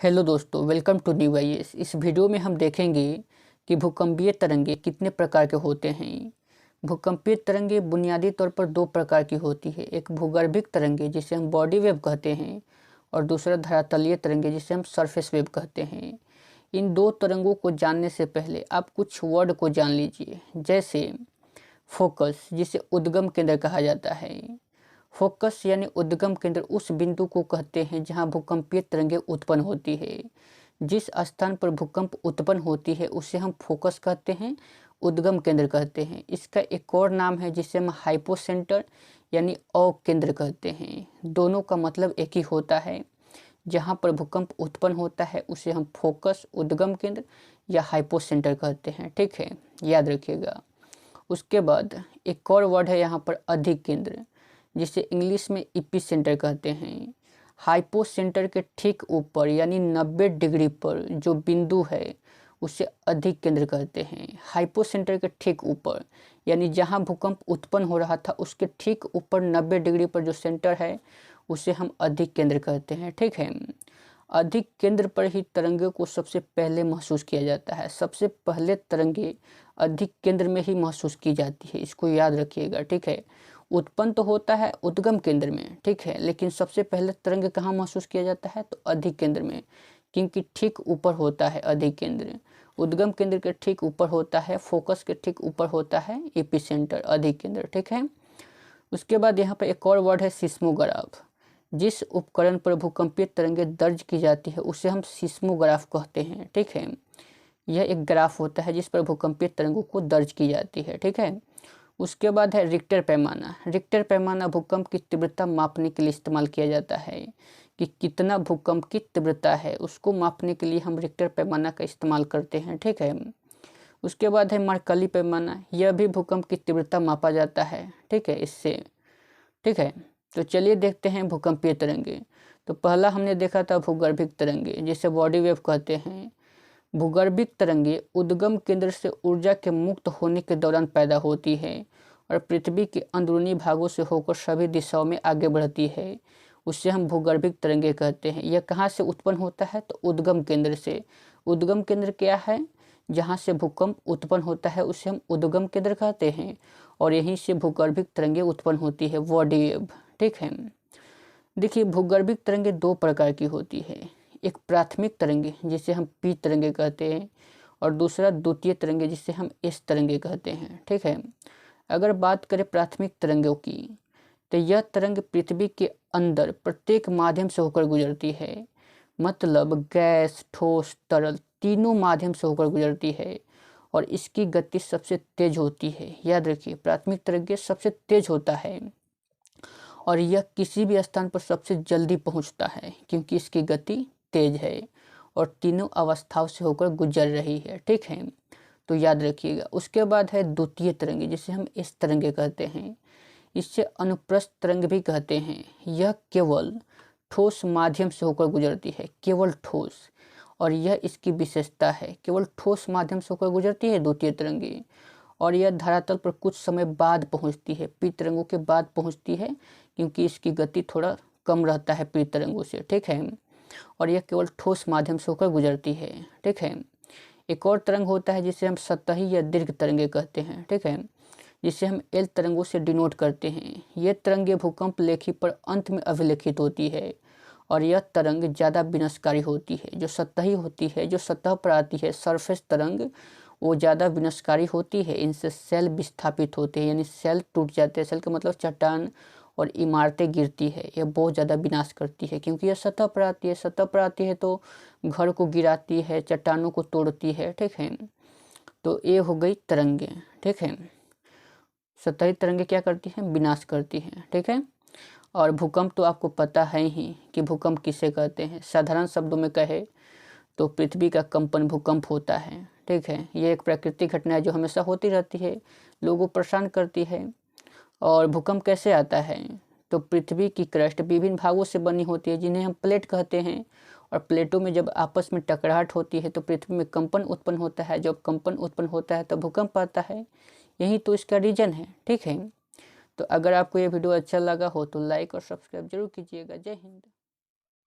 Hello दोस्तों, welcome to DYS। इस video में हम देखेंगे कि भूकंपीय तरंगे कितने प्रकार के होते हैं। भूकंपीय तरंगे बुनियादी तौर पर दो प्रकार की होती है। एक भूगर्भिक तरंगे जिसे हम बॉडी वेव कहते हैं और दूसरा धरातलीय तरंगे जिसे हम सरफेस वेव कहते हैं। इन दो तरंगों को जानने से पहले आप कुछ वर्ड को जान लीजिए, जैसे फोकस जिसे उद्गम केंद्र कहा जाता है। फोकस यानी उद्गम केंद्र उस बिंदु को कहते हैं जहां भूकंपीय तरंगे उत्पन्न होती है। जिस स्थान पर भूकंप उत्पन्न होती है उसे हम फोकस कहते हैं, उद्गम केंद्र कहते हैं। इसका एक और नाम है जिसे हम हाइपोसेंटर यानी अकेंद्र कहते हैं। दोनों का मतलब एक ही होता है। जहां पर भूकंप उत्पन्न होता है उसे हम फोकस, उद्गम केंद्र या हाइपोसेंटर कहते हैं। ठीक है, याद रखिएगा। उसके बाद एक और वर्ड है यहाँ पर अधिक केंद्र, जिसे इंग्लिश में इपीसेंटर कहते हैं। हाइपोसेंटर के ठीक ऊपर यानी 90 डिग्री पर जो बिंदु है उसे अधिक केंद्र कहते हैं। हाइपोसेंटर के ठीक ऊपर यानी जहां भूकंप उत्पन्न हो रहा था उसके ठीक ऊपर 90 डिग्री पर जो सेंटर है उसे हम अधिक केंद्र कहते हैं। ठीक है, अधिक केंद्र पर ही तरंगे को सबसे पहले महसूस किया जाता है। सबसे पहले तरंगे अधिक केंद्र में ही महसूस की जाती है, इसको याद रखिएगा। ठीक है, उत्पन्न तो होता है उद्गम केंद्र में, ठीक है, लेकिन सबसे पहले तरंग कहाँ महसूस किया जाता है, तो अधिक केंद्र में, क्योंकि ठीक ऊपर होता है अधिक केंद्र। उद्गम केंद्र के ठीक ऊपर होता है, फोकस के ठीक ऊपर होता है एपिसेंटर, अधिक केंद्र। ठीक है, उसके बाद यहाँ पर एक और वर्ड है सिस्मोग्राफ। जिस उपकरण पर भूकंपीय तरंगे दर्ज की जाती है उसे हम सिस्मोग्राफ कहते हैं। ठीक है, यह एक ग्राफ होता है जिस पर भूकंपीय तरंगों को दर्ज की जाती है। ठीक है, उसके बाद है रिक्टर पैमाना। रिक्टर पैमाना भूकंप की तीव्रता मापने के लिए इस्तेमाल किया जाता है कि कितना भूकंप की तीव्रता है, उसको मापने के लिए हम रिक्टर पैमाना का इस्तेमाल करते हैं। ठीक है, उसके बाद है मरकली पैमाना। यह भी भूकंप की तीव्रता मापा जाता है। ठीक है, इससे। ठीक है, तो चलिए देखते हैं भूकंपीय तरंगे। तो पहला हमने देखा था भूगर्भिक तरंगे जिसे बॉडी वेव कहते हैं। भूगर्भिक तरंगे उद्गम केंद्र से ऊर्जा के मुक्त होने के दौरान पैदा होती है और पृथ्वी के अंदरूनी भागों से होकर सभी दिशाओं में आगे बढ़ती है। उससे हम भूगर्भिक तरंगे कहते हैं। यह कहाँ से उत्पन्न होता है, तो उद्गम केंद्र से। उद्गम केंद्र क्या है, जहाँ से भूकंप उत्पन्न होता है उसे हम उद्गम केंद्र कहते हैं और यहीं से भूगर्भिक तरंगे उत्पन्न होती है, बॉडी वेव। ठीक है, देखिए भूगर्भिक तरंगे दो प्रकार की होती है। एक प्राथमिक तरंगे जिसे हम पी तरंगे कहते हैं और दूसरा द्वितीय तरंगे जिसे हम एस तरंगे कहते हैं। ठीक है, अगर बात करें प्राथमिक तरंगों की, तो यह तरंग पृथ्वी के अंदर प्रत्येक माध्यम से होकर गुजरती है। मतलब गैस, ठोस, तरल तीनों माध्यम से होकर गुजरती है और इसकी गति सबसे तेज होती है। याद रखिए, प्राथमिक तरंगे सबसे तेज होता है और यह किसी भी स्थान पर सबसे जल्दी पहुंचता है क्योंकि इसकी गति तेज है और तीनों अवस्थाओं से होकर गुजर रही है। ठीक है, तो याद रखिएगा। उसके बाद है द्वितीय तरंगे जिसे हम एस तरंगे कहते हैं। इससे अनुप्रस्थ तरंग भी कहते हैं। यह केवल ठोस माध्यम से होकर गुजरती है, केवल ठोस, और यह इसकी विशेषता है, केवल ठोस माध्यम से होकर गुजरती है द्वितीय तरंगे और यह धरातल पर कुछ समय बाद पहुंचती है, पी तरंगों के बाद पहुंचती है क्योंकि इसकी गति थोड़ा कम रहता है पी तरंगों से। ठीक है, और यह केवल ठोस माध्यम से होकर गुजरती है। ठीक है, एक और तरंग होता है जिसे हम सतही या दीर्घ तरंगे कहते हैं। ठीक है, जिसे हम एल तरंगों से डिनोट करते हैं। ये तरंगे भूकंप लेखी पर अंत में अभिलेखित होती है और यह तरंग ज़्यादा विनाशकारी होती है। जो सतही होती है, जो सतह पर आती है, सरफेस तरंग, वो ज़्यादा विनाशकारी होती है। इनसे सेल विस्थापित होते हैं यानी सेल टूट जाते हैं। सेल का मतलब चट्टान और इमारतें गिरती है। यह बहुत ज़्यादा विनाश करती है क्योंकि यह सतह पर आती है। सतह पर आती है तो घर को गिराती है, चट्टानों को तोड़ती है। ठीक है, तो ये हो गई तरंगे। ठीक है, सतही तरंगे क्या करती हैं, विनाश करती हैं। ठीक है, और भूकंप तो आपको पता है ही कि भूकंप किसे कहते हैं। साधारण शब्दों में कहे तो पृथ्वी का कंपन भूकंप होता है। ठीक है, ये एक प्राकृतिक घटना है जो हमेशा होती रहती है, लोगों को परेशान करती है। और भूकंप कैसे आता है, तो पृथ्वी की क्रस्ट विभिन्न भागों से बनी होती है जिन्हें हम प्लेट कहते हैं और प्लेटों में जब आपस में टकराहट होती है तो पृथ्वी में कंपन उत्पन्न होता है। जब कंपन उत्पन्न होता है तो भूकंप आता है। यही तो इसका रीजन है। ठीक है, तो अगर आपको ये वीडियो अच्छा लगा हो तो लाइक और सब्सक्राइब जरूर कीजिएगा। जय हिंद।